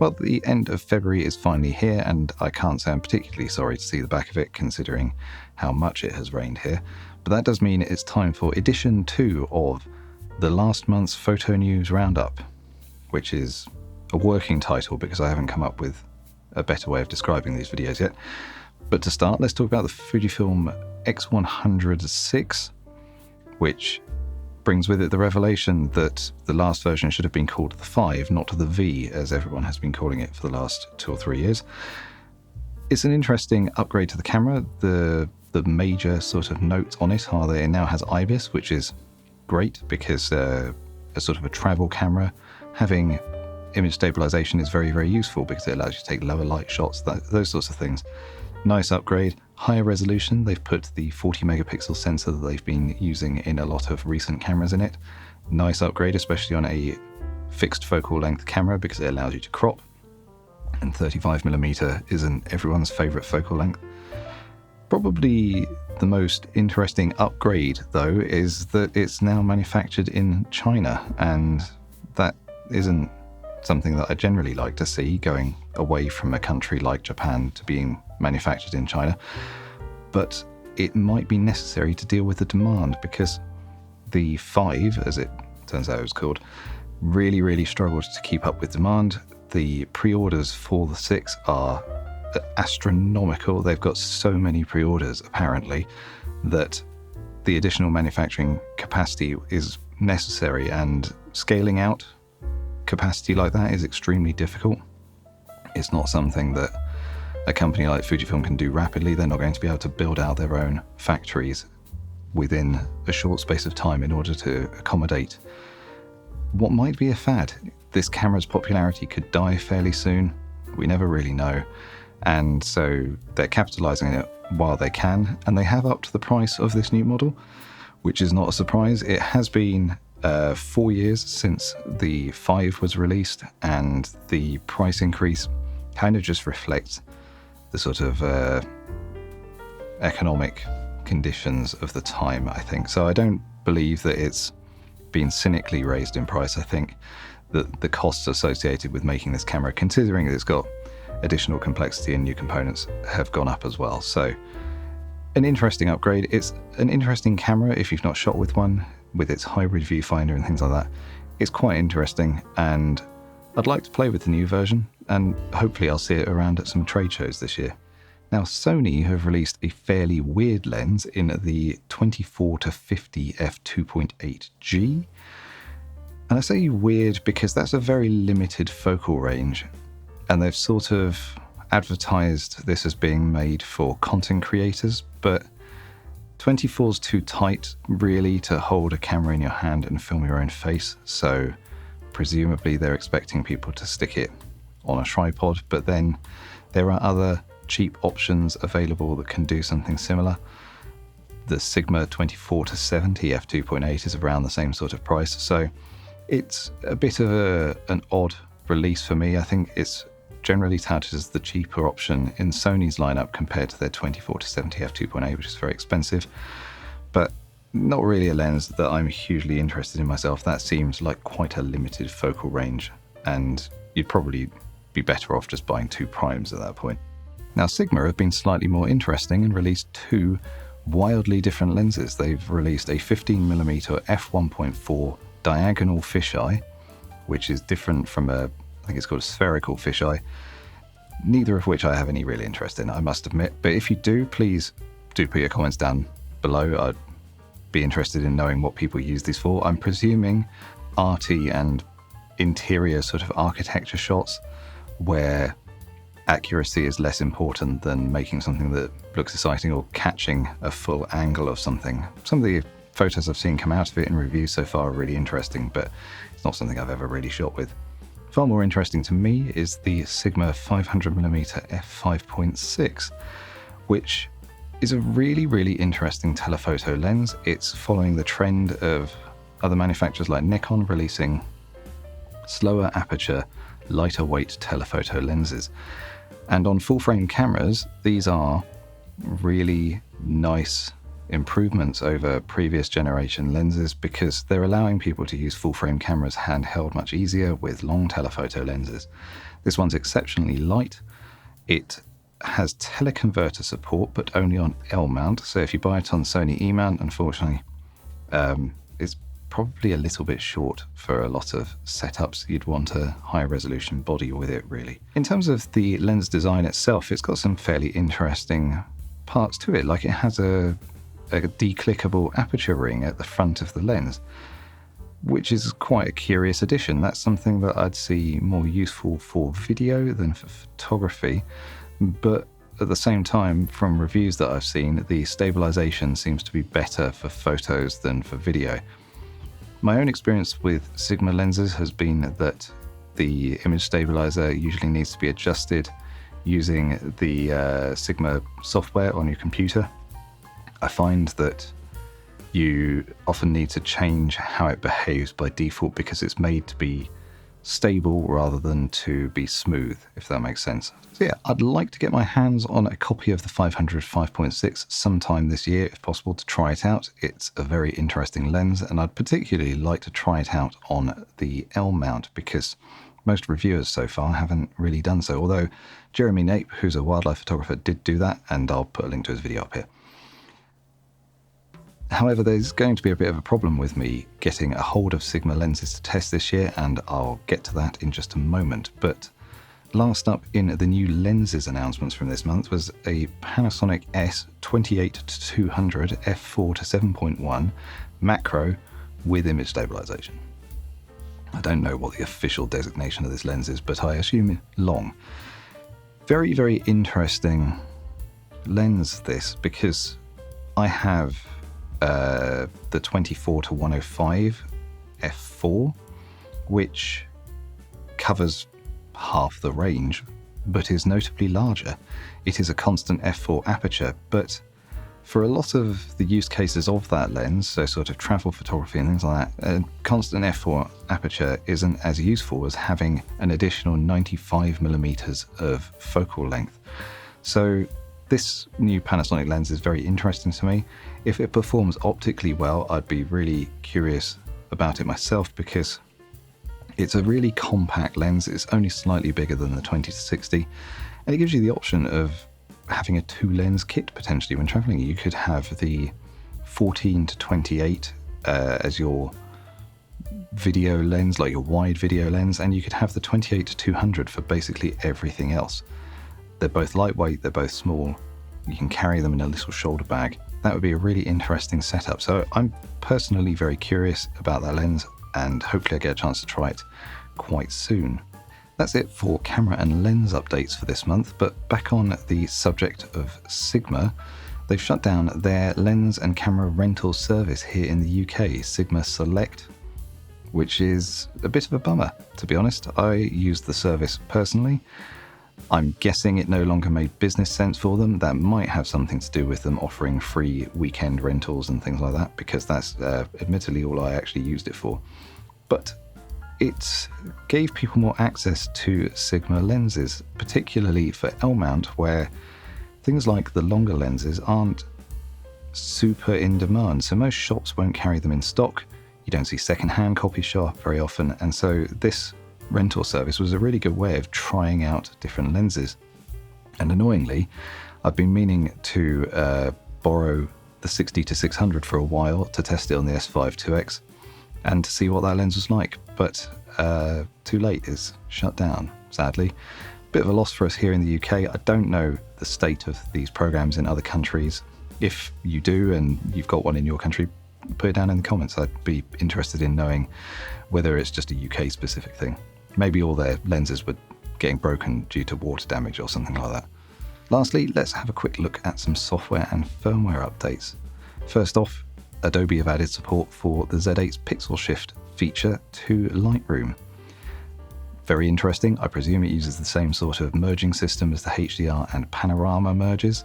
Well, the end of February is finally here, and I can't say I'm particularly sorry to see the back of it, considering how much it has rained here. But that does mean it's time for edition 2 of the last month's Photo News Roundup, which is a working title because I haven't come up with a better way of describing these videos yet. But to start, let's talk about the Fujifilm X100VI, which brings with it the revelation that the last version should have been called the 5, not the V, as everyone has been calling it for the last 2 or 3 years. It's an interesting upgrade to the camera. The major sort of notes on it are that it now has IBIS, which is great because as sort of a travel camera, having image stabilization is very, very useful because it allows you to take lower light shots, those sorts of things. Nice upgrade, higher resolution. They've put the 40 megapixel sensor that they've been using in a lot of recent cameras in it. Nice upgrade, especially on a fixed focal length camera because it allows you to crop. And 35mm isn't everyone's favorite focal length. Probably the most interesting upgrade, though, is that it's now manufactured in China, and that isn't something that I generally like to see, going away from a country like Japan to being manufactured in China. But it might be necessary to deal with the demand because the 5, as it turns out it was called, really struggled to keep up with demand. The pre-orders for the 6 are astronomical. They've got so many pre-orders apparently that the additional manufacturing capacity is necessary, and scaling out capacity like that is extremely difficult. It's not something that a company like Fujifilm can do rapidly. They're not going to be able to build out their own factories within a short space of time in order to accommodate what might be a fad. This camera's popularity could die fairly soon. We never really know. And so they're capitalizing on it while they can, and they have upped the price of this new model, which is not a surprise. It has been 4 years since the 5 was released, and the price increase kind of just reflects the sort of economic conditions of the time, I think. So I don't believe that it's been cynically raised in price. I think that the costs associated with making this camera, considering that it's got additional complexity and new components, have gone up as well. So an interesting upgrade. It's an interesting camera if you've not shot with one, with its hybrid viewfinder and things like that. It's quite interesting, and I'd like to play with the new version, and hopefully I'll see it around at some trade shows this year. Now, Sony have released a fairly weird lens in the 24-50 f2.8G. And I say weird because that's a very limited focal range, and they've sort of advertised this as being made for content creators, but 24's too tight really to hold a camera in your hand and film your own face, so presumably they're expecting people to stick it on a tripod. But then there are other cheap options available that can do something similar. The Sigma 24-70 f2.8 is around the same sort of price, so it's a bit of an odd release for me. I think it's generally touted as the cheaper option in Sony's lineup compared to their 24-70 f2.8, which is very expensive, but not really a lens that I'm hugely interested in myself. That seems like quite a limited focal range, and you'd probably be better off just buying 2 primes at that point. Now, Sigma have been slightly more interesting and released 2 wildly different lenses. They've released a 15mm f1.4 Diagonal Fisheye, which is different from I think it's called a spherical fisheye, neither of which I have any real interest in, I must admit. But if you do, please do put your comments down below. I'd be interested in knowing what people use these for. I'm presuming arty and interior sort of architecture shots where accuracy is less important than making something that looks exciting or catching a full angle of something. Some of the photos I've seen come out of it in reviews so far are really interesting, but it's not something I've ever really shot with. Far more interesting to me is the Sigma 500mm f5.6, which is a really interesting telephoto lens. It's following the trend of other manufacturers like Nikon releasing slower aperture, lighter weight telephoto lenses. And on full frame cameras, these are really nice improvements over previous generation lenses because they're allowing people to use full-frame cameras handheld much easier with long telephoto lenses. This one's exceptionally light. It has teleconverter support, but only on L mount. So if you buy it on Sony E mount, unfortunately, it's probably a little bit short for a lot of setups. You'd want a high resolution body with it, really. In terms of the lens design itself, it's got some fairly interesting parts to it. Like, it has a declickable aperture ring at the front of the lens, which is quite a curious addition. That's something that I'd see more useful for video than for photography. But at the same time, from reviews that I've seen, the stabilization seems to be better for photos than for video. My own experience with Sigma lenses has been that the image stabilizer usually needs to be adjusted using the Sigma software on your computer. I find that you often need to change how it behaves by default because it's made to be stable rather than to be smooth, if that makes sense. So yeah, I'd like to get my hands on a copy of the 500 5.6 sometime this year, if possible, to try it out. It's a very interesting lens, and I'd particularly like to try it out on the L mount because most reviewers so far haven't really done so, although Jeremy Nape, who's a wildlife photographer, did do that, and I'll put a link to his video up here. However, there's going to be a bit of a problem with me getting a hold of Sigma lenses to test this year, and I'll get to that in just a moment. But last up in the new lenses announcements from this month was a Panasonic S28-200 f4 to 7.1 macro with image stabilization. I don't know what the official designation of this lens is, but I assume long. Very, very interesting lens this, because I have the 24-105 f4, which covers half the range, but is notably larger. It is a constant f4 aperture, but for a lot of the use cases of that lens, so sort of travel photography and things like that, a constant f4 aperture isn't as useful as having an additional 95mm of focal length. So this new Panasonic lens is very interesting to me. If it performs optically well, I'd be really curious about it myself because it's a really compact lens. It's only slightly bigger than the 20-60, and it gives you the option of having a 2-lens kit potentially when traveling. You could have the 14-28 as your video lens, like your wide video lens, and you could have the 28-200 for basically everything else. They're both lightweight, they're both small, you can carry them in a little shoulder bag. That would be a really interesting setup. So I'm personally very curious about that lens, and hopefully I get a chance to try it quite soon. That's it for camera and lens updates for this month, but back on the subject of Sigma, they've shut down their lens and camera rental service here in the UK, Sigma Select, which is a bit of a bummer, to be honest. I used the service personally. I'm guessing it no longer made business sense for them. That might have something to do with them offering free weekend rentals and things like that, because that's admittedly all I actually used it for. But it gave people more access to Sigma lenses, particularly for L mount, where things like the longer lenses aren't super in demand. So most shops won't carry them in stock. You don't see second-hand copies show up very often, and so this rental service was a really good way of trying out different lenses. And annoyingly, I've been meaning to borrow the 60-600 for a while to test it on the S5 2X and to see what that lens was like, but too late, is shut down, sadly. Bit of a loss for us here in the UK. I don't know the state of these programs in other countries. If you do and you've got one in your country, put it down in the comments. I'd be interested in knowing whether it's just a UK specific thing. Maybe all their lenses were getting broken due to water damage or something like that. Lastly, let's have a quick look at some software and firmware updates. First off, Adobe have added support for the Z8's pixel shift feature to Lightroom. Very interesting. I presume it uses the same sort of merging system as the HDR and panorama mergers.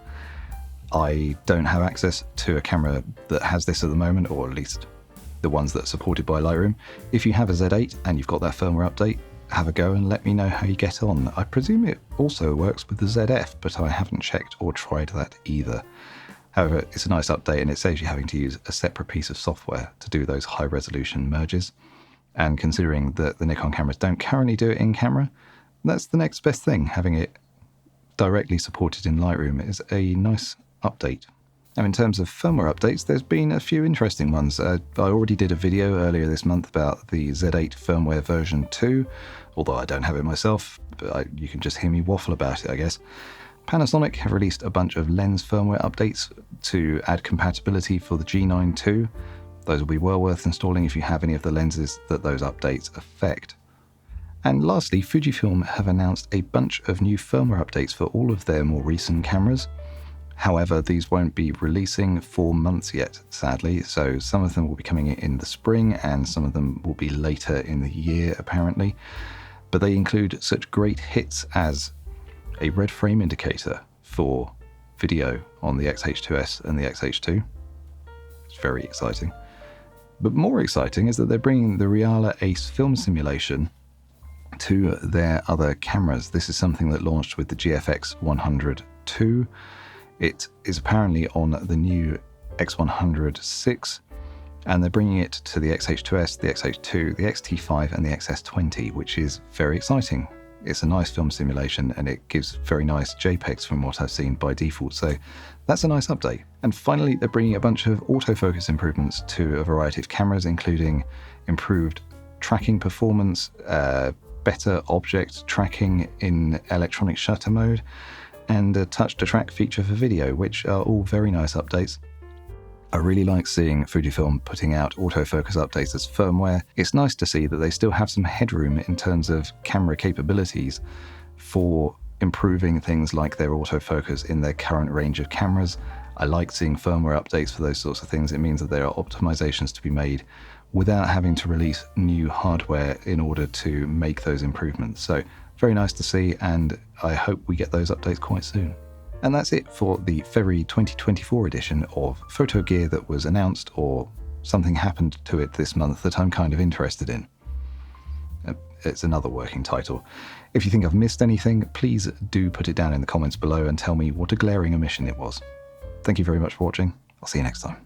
I don't have access to a camera that has this at the moment, or at least the ones that are supported by Lightroom. If you have a Z8 and you've got that firmware update, have a go and let me know how you get on. I presume it also works with the ZF, but I haven't checked or tried that either. However, it's a nice update and it saves you having to use a separate piece of software to do those high resolution merges. And considering that the Nikon cameras don't currently do it in camera, that's the next best thing. Having it directly supported in Lightroom is a nice update. Now, in terms of firmware updates, there's been a few interesting ones. I already did a video earlier this month about the Z8 firmware version 2, although I don't have it myself, but you can just hear me waffle about it, I guess. Panasonic have released a bunch of lens firmware updates to add compatibility for the G9II. Those will be well worth installing if you have any of the lenses that those updates affect. And lastly, Fujifilm have announced a bunch of new firmware updates for all of their more recent cameras. However, these won't be releasing for months yet, sadly, so some of them will be coming in the spring and some of them will be later in the year, apparently. But they include such great hits as a red frame indicator for video on the X-H2S and the X-H2. It's very exciting. But more exciting is that they're bringing the Reala Ace film simulation to their other cameras. This is something that launched with the GFX 100II. It is apparently on the new X100VI, and they're bringing it to the X-H2S, the X-H2, the X-T5 and the XS20, which is very exciting. It's a nice film simulation and it gives very nice JPEGs from what I've seen by default, so that's a nice update. And finally, they're bringing a bunch of autofocus improvements to a variety of cameras, including improved tracking performance, better object tracking in electronic shutter mode, and a touch to track feature for video, which are all very nice updates. I really like seeing Fujifilm putting out autofocus updates as firmware. It's nice to see that they still have some headroom in terms of camera capabilities for improving things like their autofocus in their current range of cameras. I like seeing firmware updates for those sorts of things. It means that there are optimizations to be made without having to release new hardware in order to make those improvements. So very nice to see, and I hope we get those updates quite soon. And that's it for the February 2024 edition of Photo Gear that was announced, or something happened to it this month that I'm kind of interested in. It's another working title. If you think I've missed anything, please do put it down in the comments below and tell me what a glaring omission it was. Thank you very much for watching. I'll see you next time.